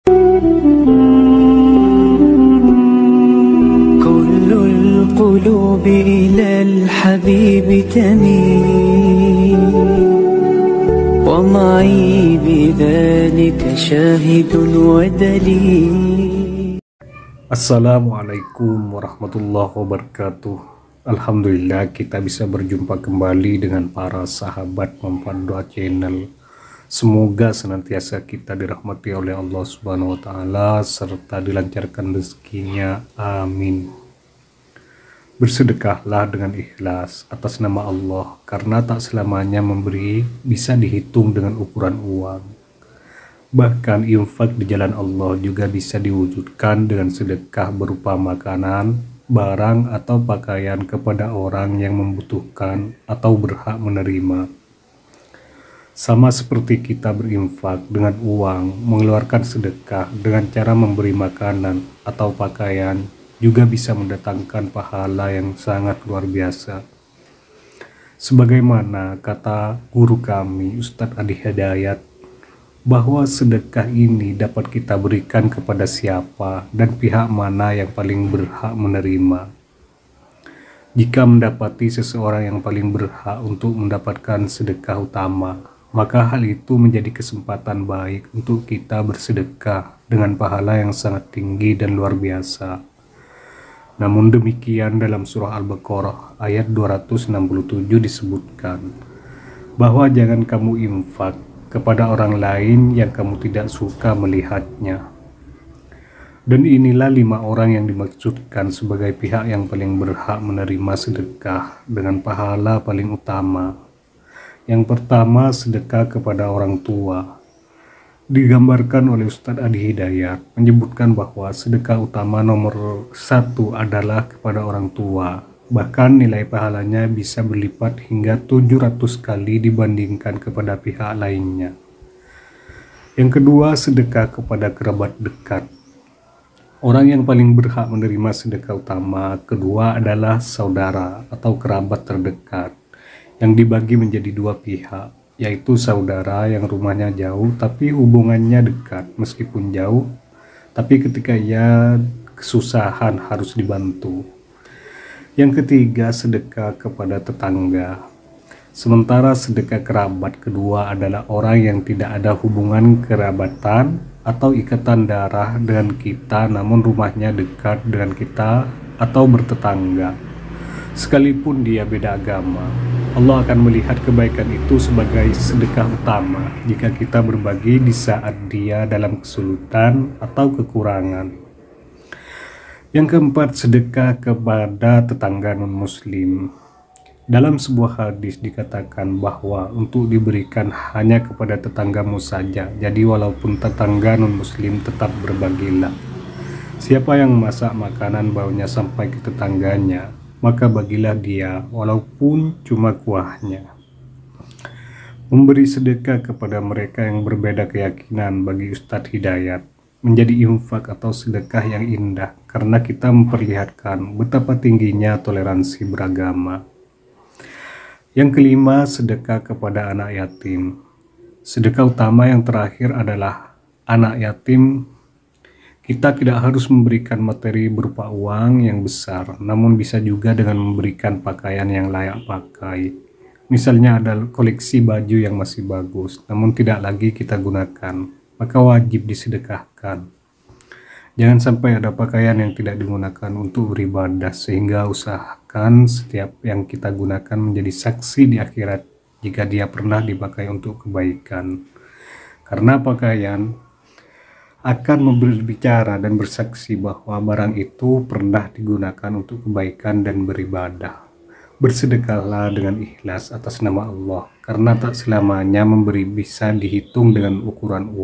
كل القلوب إلى الحبيب تميل ومعي بذلك شاهد ودليل. Assalamualaikum warahmatullahi wabarakatuh. Alhamdulillah kita bisa berjumpa kembali dengan para sahabat Mempan Doa Channel. Semoga senantiasa kita dirahmati oleh Allah Subhanahu wa Ta'ala serta dilancarkan rezekinya. Amin. Bersedekahlah dengan ikhlas atas nama Allah, karena tak selamanya memberi bisa dihitung dengan ukuran uang. Bahkan infak di jalan Allah juga bisa diwujudkan dengan sedekah berupa makanan, barang atau pakaian kepada orang yang membutuhkan atau berhak menerima. Sama seperti kita berinfak dengan uang, mengeluarkan sedekah dengan cara memberi makanan atau pakaian juga bisa mendatangkan pahala yang sangat luar biasa. Sebagaimana kata guru kami, Ustadz Adi Hidayat, bahwa sedekah ini dapat kita berikan kepada siapa dan pihak mana yang paling berhak menerima. Jika mendapati seseorang yang paling berhak untuk mendapatkan sedekah utama, maka hal itu menjadi kesempatan baik untuk kita bersedekah dengan pahala yang sangat tinggi dan luar biasa. Namun demikian, dalam surah Al-Baqarah ayat 267 disebutkan bahwa jangan kamu infak kepada orang lain yang kamu tidak suka melihatnya. Dan inilah 5 orang yang dimaksudkan sebagai pihak yang paling berhak menerima sedekah dengan pahala paling utama. Yang pertama, sedekah kepada orang tua. Digambarkan oleh Ustadz Adi Hidayat menyebutkan bahwa sedekah utama nomor 1 adalah kepada orang tua. Bahkan nilai pahalanya bisa berlipat hingga 700 kali dibandingkan kepada pihak lainnya. Yang kedua, sedekah kepada kerabat dekat. Orang yang paling berhak menerima sedekah utama kedua adalah saudara atau kerabat terdekat, yang dibagi menjadi 2 pihak, yaitu saudara yang rumahnya jauh tapi hubungannya dekat meskipun jauh, tapi ketika ia kesusahan harus dibantu. Yang ketiga, sedekah kepada tetangga. Sementara sedekah kerabat kedua adalah orang yang tidak ada hubungan kerabatan atau ikatan darah dengan kita namun rumahnya dekat dengan kita atau bertetangga. Sekalipun dia beda agama, Allah akan melihat kebaikan itu sebagai sedekah utama jika kita berbagi di saat dia dalam kesulitan atau kekurangan. Yang keempat, sedekah kepada tetangga non-muslim. Dalam sebuah hadis dikatakan bahwa untuk diberikan hanya kepada tetanggamu saja, jadi walaupun tetangga non-muslim tetap berbagilah. Siapa yang masak makanan baunya sampai ke tetangganya, maka bagilah dia walaupun cuma kuahnya. Memberi sedekah kepada mereka yang berbeda keyakinan bagi Ustadz Hidayat menjadi infak atau sedekah yang indah karena kita memperlihatkan betapa tingginya toleransi beragama. Yang kelima, sedekah kepada anak yatim. Sedekah utama yang terakhir adalah anak yatim. Kita tidak harus memberikan materi berupa uang yang besar, namun bisa juga dengan memberikan pakaian yang layak pakai. Misalnya ada koleksi baju yang masih bagus, namun tidak lagi kita gunakan, maka wajib disedekahkan. Jangan sampai ada pakaian yang tidak digunakan untuk beribadah, sehingga usahakan setiap yang kita gunakan menjadi saksi di akhirat jika dia pernah dipakai untuk kebaikan. Karena pakaian akan berbicara dan bersaksi bahwa barang itu pernah digunakan untuk kebaikan dan beribadah. Bersedekahlah dengan ikhlas atas nama Allah, karena tak selamanya memberi bisa dihitung dengan ukuran uang.